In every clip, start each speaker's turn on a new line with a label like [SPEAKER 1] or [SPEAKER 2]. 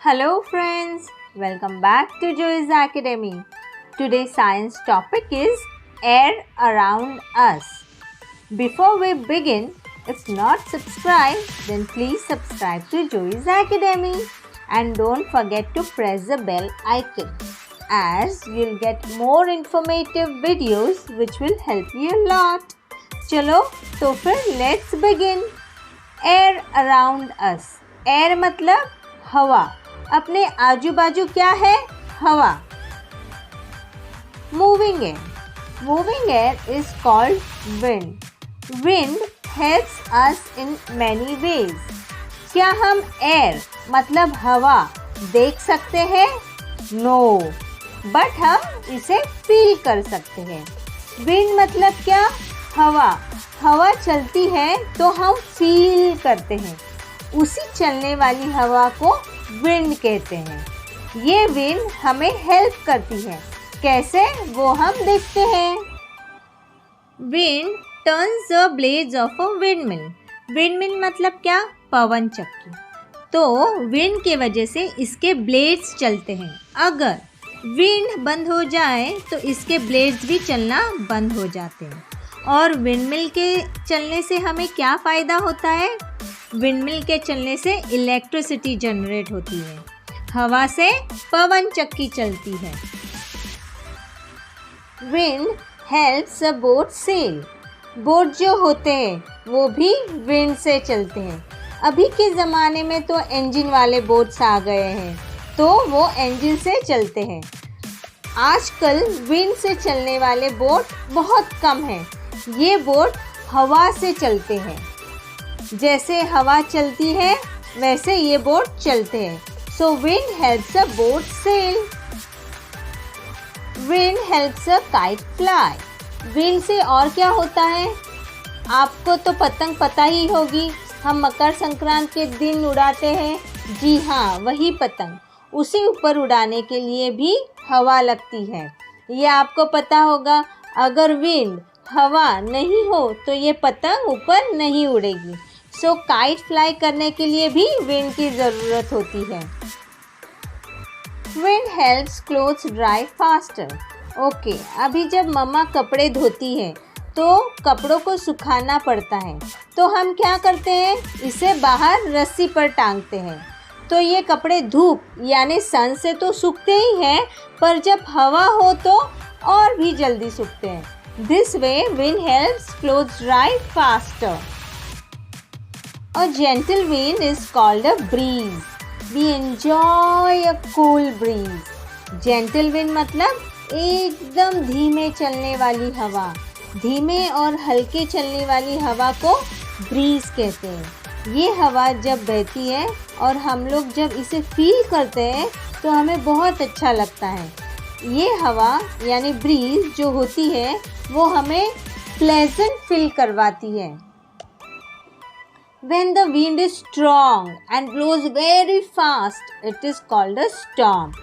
[SPEAKER 1] Hello friends, welcome back to Joy's Academy. Today's science topic is air around us. Before we begin, if not subscribed, then please subscribe to Joy's Academy and don't forget to press the bell icon as you'll get more informative videos which will help you a lot. चलो तो फिर let's begin. Air around us. Air मतलब हवा. अपने आजू बाजू क्या है? हवा. Moving air. Moving air is called wind. Wind helps us in many ways. क्या हम air मतलब हवा देख सकते हैं? No. But हम इसे feel कर सकते हैं. Wind मतलब क्या? हवा. हवा चलती है तो हम feel करते हैं. उसी चलने वाली हवा को विंड कहते हैं. ये विंड हमें हेल्प करती है. कैसे वो हम देखते हैं. Wind turns the blades of a windmill. Windmill मतलब क्या? पवन चक्की. तो विंड के वजह से इसके ब्लेड्स चलते हैं. अगर विंड बंद हो जाए तो इसके ब्लेड्स भी चलना बंद हो जाते हैं. और विंडमिल के चलने से हमें क्या फ़ायदा होता है? विंडमिल के चलने से इलेक्ट्रिसिटी जनरेट होती है. हवा से पवन चक्की चलती है. Wind helps a boat sail. Boat जो होते हैं वो भी विंड से चलते हैं. अभी के ज़माने में तो इंजन वाले बोट्स आ गए हैं तो वो इंजन से चलते हैं. आजकल विंड से चलने वाले बोट बहुत कम हैं. ये बोट हवा से चलते हैं. जैसे हवा चलती है वैसे ये बोट चलते हैं. So wind helps a boat sail. Wind helps a kite fly. Wind से और क्या होता है? आपको तो पतंग पता ही होगी. हम मकर संक्रांति के दिन उड़ाते हैं. जी हाँ, वही पतंग. उसी ऊपर उड़ाने के लिए भी हवा लगती है. ये आपको पता होगा. अगर विंड हवा नहीं हो तो ये पतंग ऊपर नहीं उड़ेगी. सो काइट फ्लाई करने के लिए भी विंड की ज़रूरत होती है. Wind helps clothes dry faster. Okay, अभी जब मम्मा कपड़े धोती है तो कपड़ों को सुखाना पड़ता है. तो हम क्या करते हैं? इसे बाहर रस्सी पर टांगते हैं. तो ये कपड़े धूप यानी सन से तो सूखते ही हैं, पर जब हवा हो तो और भी जल्दी सूखते हैं. This way, wind helps clothes dry faster. A gentle wind is called a breeze. We enjoy a cool breeze. Gentle wind मतलब एकदम धीमे चलने वाली हवा. धीमे और हल्के चलने वाली हवा को ब्रीज कहते हैं. ये हवा जब बहती है और हम लोग जब इसे फील करते हैं तो हमें बहुत अच्छा लगता है. ये हवा यानी ब्रीज जो होती है वो हमें प्लेजेंट फील करवाती है. When the wind is strong and blows very fast, it is called a storm.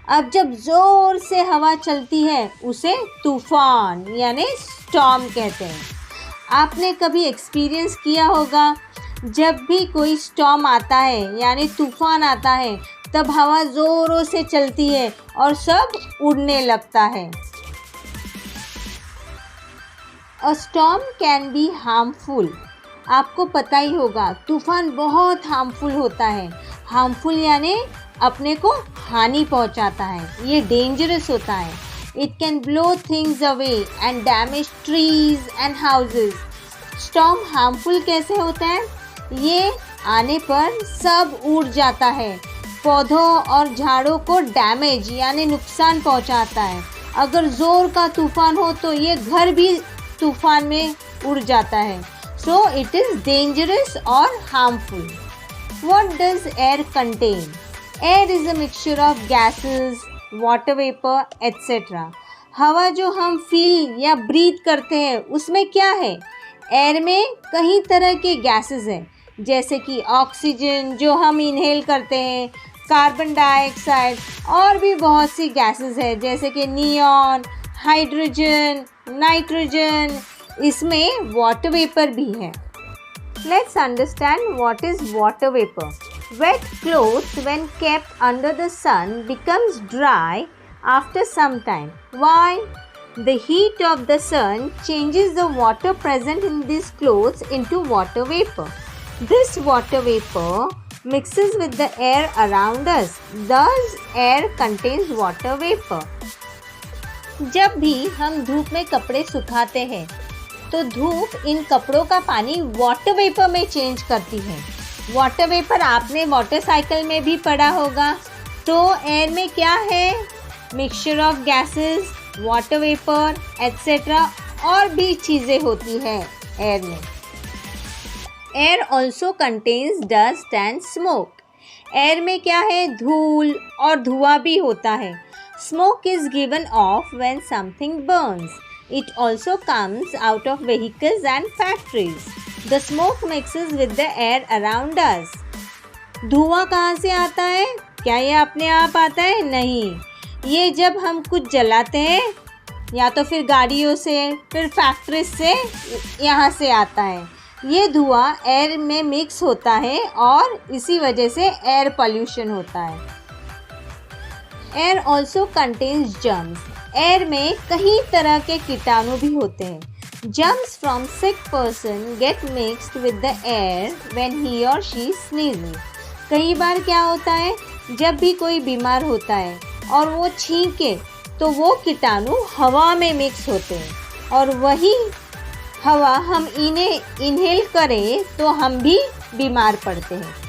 [SPEAKER 1] अब जब ज़ोर से हवा चलती है उसे तूफान यानी स्टॉर्म कहते हैं. आपने कभी एक्सपीरियंस किया होगा जब भी कोई स्टॉर्म आता है यानी तूफान आता है तब हवा ज़ोरों से चलती है और सब उड़ने लगता है. A storm can be harmful. आपको पता ही होगा तूफान बहुत हार्मफुल होता है. हार्मफुल यानी अपने को हानि पहुंचाता है. ये डेंजरस होता है. It can blow things away and damage trees and houses. Storm harmful कैसे होता है? ये आने पर सब उड़ जाता है. पौधों और झाड़ों को डैमेज यानी नुकसान पहुंचाता है. अगर ज़ोर का तूफान हो तो ये घर भी तूफान में उड़ जाता है. सो इट इज़ डेंजरस और harmful. What does air contain? Air is a mixture of gases, water vapour etcetera. हवा जो हम फील या ब्रीथ करते हैं उसमें क्या है? एयर में कई तरह के गैसेस हैं जैसे कि ऑक्सीजन जो हम इनहेल करते हैं, कार्बन डाइऑक्साइड और भी बहुत सी गैसेस हैं जैसे कि नियॉन, हाइड्रोजन, नाइट्रोजन. इसमें वाटर वेपर भी है. Let's understand what is water vapour. Wet clothes when kept under the sun becomes dry after some time. Why? The heat of the sun changes the water present in these clothes into water vapor. This water vapor mixes with the air around us. Thus, air contains water vapor. जब भी हम धूप में कपड़े सुखाते हैं तो धूप इन कपड़ों का पानी वाटर वेपर में चेंज करती है। वाटर वेपर आपने मोटरसाइकिल में भी पढ़ा होगा। तो एयर में क्या है? Mixture of gases, water vapour etcetera और भी चीज़ें होती है एयर में। Air also contains dust and smoke. Air में क्या है? धूल और धुआं भी होता है। Smoke is given off when something burns. It also comes out of vehicles and factories. The smoke mixes with the air around us. धुआं कहाँ से आता है? क्या ये अपने आप आता है? नहीं, ये जब हम कुछ जलाते हैं या तो फिर गाड़ियों से, फिर फैक्ट्री से, यहाँ से आता है। ये धुआं एयर में मिक्स होता है और इसी वजह से एयर पोल्यूशन होता है। Air also contains germs. Air में कई तरह के कीटाणु भी होते हैं। Germs from sick person get mixed with the air when he और शी स्नीजेस। कई बार क्या होता है, जब भी कोई बीमार होता है और वो छींके तो वो कीटाणु हवा में मिक्स होते हैं और वही हवा हम इन्हें इनहेल करें तो हम भी बीमार पड़ते हैं।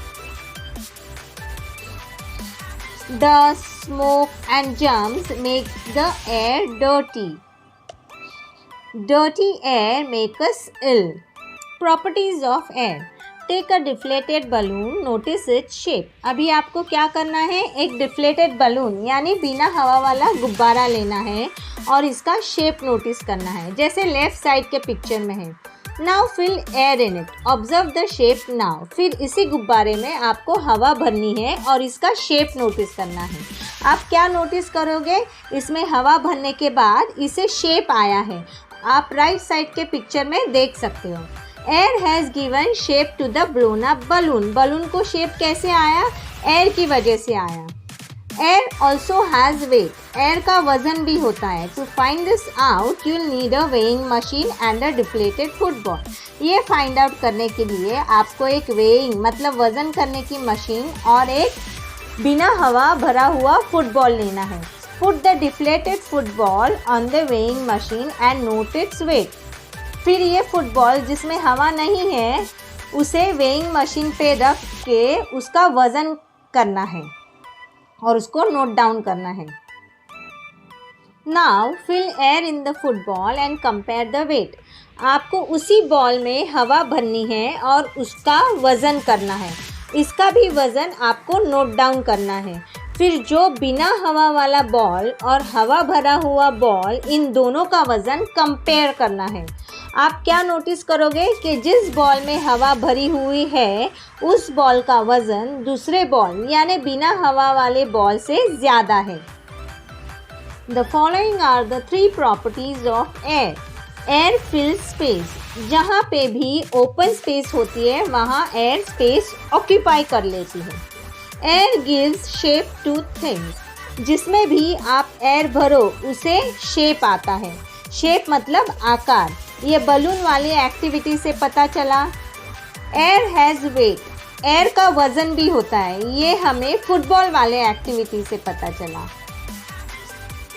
[SPEAKER 1] Dust, smoke and germs make the air dirty. Dirty air makes us ill. Properties of air. Take a deflated balloon, notice its shape. अभी आपको क्या करना है? एक deflated balloon यानी बिना हवा वाला गुब्बारा लेना है और इसका शेप नोटिस करना है, जैसे लेफ्ट साइड के पिक्चर में है। Now fill air in it. Observe the shape now. फिर इसी गुब्बारे में आपको हवा भरनी है और इसका शेप नोटिस करना है। आप क्या नोटिस करोगे? इसमें हवा भरने के बाद इसे शेप आया है। आप राइट साइड के पिक्चर में देख सकते हो। Air has given shape to the blown up balloon. Balloon को शेप कैसे आया? एयर की वजह से आया। Air also has weight. Air का वजन भी होता है। To find this out, you'll need a weighing machine and a deflated football. ये फाइंड आउट करने के लिए आपको एक वेइंग मतलब वजन करने की मशीन और एक बिना हवा भरा हुआ फुटबॉल लेना है। Put the deflated football on the weighing machine and note its weight. फिर ये फुटबॉल जिसमें हवा नहीं है उसे वेइंग मशीन पे रख के उसका वजन करना है और उसको नोट डाउन करना है। Now fill air in the football and compare the weight. आपको उसी बॉल में हवा भरनी है और उसका वज़न करना है। इसका भी वज़न आपको नोट डाउन करना है। फिर जो बिना हवा वाला बॉल और हवा भरा हुआ बॉल, इन दोनों का वज़न कंपेयर करना है। आप क्या नोटिस करोगे कि जिस बॉल में हवा भरी हुई है उस बॉल का वज़न दूसरे बॉल यानी बिना हवा वाले बॉल से ज़्यादा है। The following are the three properties of air. Air fills space. जहाँ पे भी ओपन स्पेस होती है वहाँ एयर स्पेस ऑक्यूपाई कर लेती है। Air gives shape to things. जिसमें भी आप एयर भरो उसे शेप आता है। शेप मतलब आकार। ये बलून वाली एक्टिविटी से पता चला। Air has wait. एयर का वज़न भी होता है। ये हमें फुटबॉल वाले एक्टिविटी से पता चला।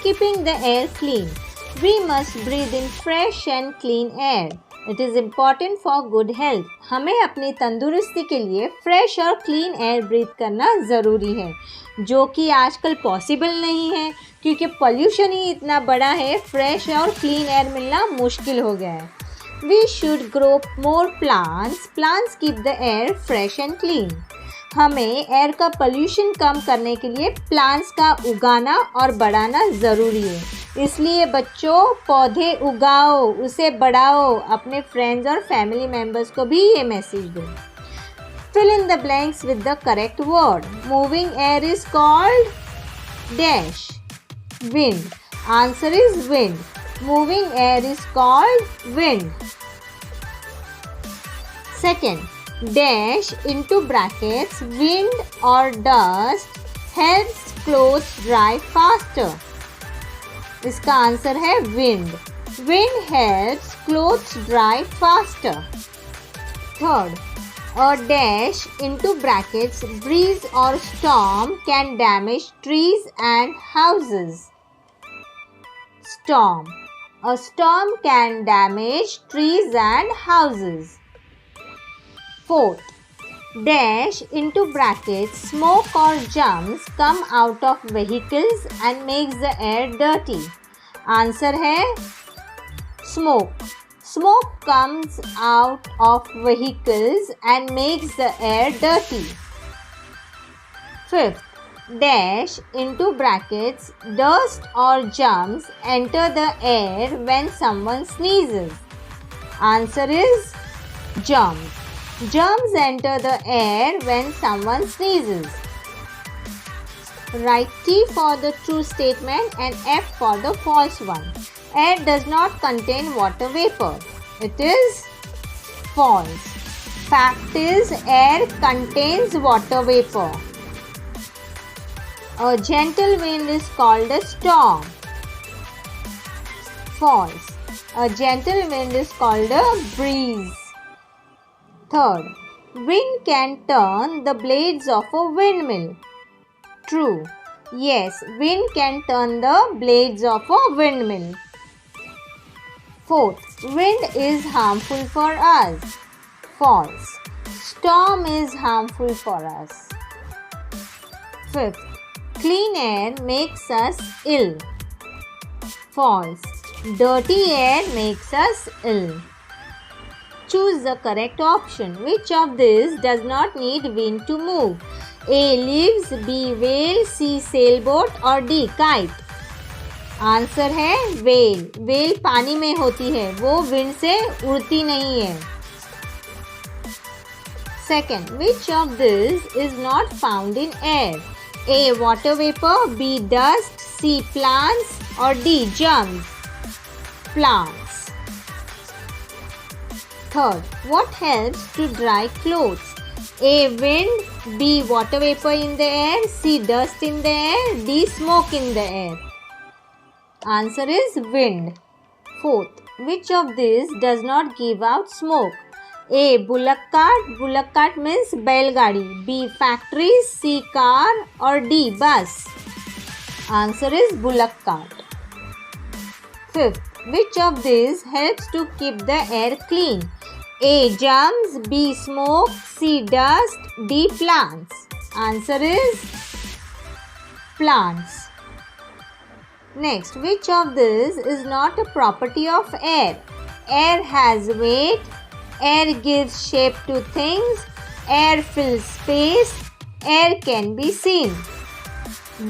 [SPEAKER 1] Keeping the air clean. We must breathe in fresh and clean air. It is important for good health. हमें अपनी तंदुरुस्ती के लिए फ्रेश और क्लीन एयर ब्रीथ करना ज़रूरी है, जो कि आजकल पॉसिबल नहीं है क्योंकि पोल्यूशन ही इतना बड़ा है। फ्रेश और क्लीन एयर मिलना मुश्किल हो गया है। We should grow more plants. Plants keep the air fresh and clean. हमें एयर का पोल्यूशन कम करने के लिए प्लांट्स का उगाना और बढ़ाना ज़रूरी है। इसलिए बच्चों, पौधे उगाओ, उसे बढ़ाओ। अपने फ्रेंड्स और फैमिली मेम्बर्स को भी ये मैसेज दो। Fill in the blanks with the correct word. Moving air is called dash. Wind. Answer is wind. Moving air is called wind. Second, dash into brackets wind or dust helps clothes dry faster. इसका answer है wind. Wind helps clothes dry faster. Third, a dash into brackets breeze or storm can damage trees and houses. Storm. A storm can damage trees and houses. Fourth, dash into brackets smoke or germs come out of vehicles and makes the air dirty. Answer है smoke. Smoke comes out of vehicles and makes the air dirty. Fifth, dash into brackets dust or germs enter the air when someone sneezes. Answer is germs. Germs enter the air when someone sneezes. Write T for the true statement and F for the false one. Air does not contain water vapor. It is false. Fact is, air contains water vapor. A gentle wind is called a storm. False. A gentle wind is called a breeze. Third, wind can turn the blades of a windmill. True. Yes, wind can turn the blades of a windmill. Fourth, wind is harmful for us. False. Storm is harmful for us. Fifth, clean air makes us ill. False. Dirty air makes us ill. Choose the correct option. Which of these does not need wind to move? A. Leaves, B. whale, C. sailboat और D. kite. Answer है whale. whale पानी में होती है, वो wind से उड़ती नहीं है. Second, which of these is not found in air? A. water vapor, B. dust, C. plants or D. germs. Plants. Third, what helps to dry clothes? A. wind, B. water vapor in the air, C. dust in the air, D. smoke in the air. Answer is wind. Fourth, which of these does not give out smoke? A. bullock cart. Bullock cart means बैलगाड़ी. B. factories, C. car or D. bus. Answer is bullock cart. Fifth, which of these helps to keep the air clean? A. germs, B. smoke, C. dust, D. plants. Answer is plants. Next, which of these is not a property of air? Air has weight, air gives shape to things, air fills space, air can be seen.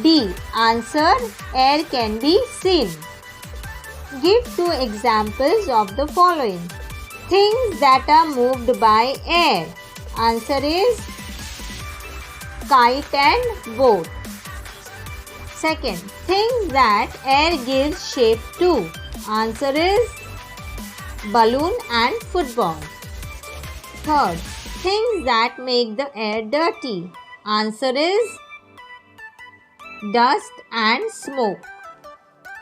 [SPEAKER 1] D. Answer, air can be seen. Give 2 examples of the following. Things that are moved by air. Answer is kite and boat. Second, things that air gives shape to. Answer is balloon and football. Third, things that make the air dirty. Answer is dust and smoke.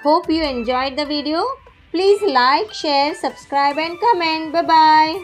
[SPEAKER 1] Hope you enjoyed the video. Please like, share, subscribe and comment. Bye-bye.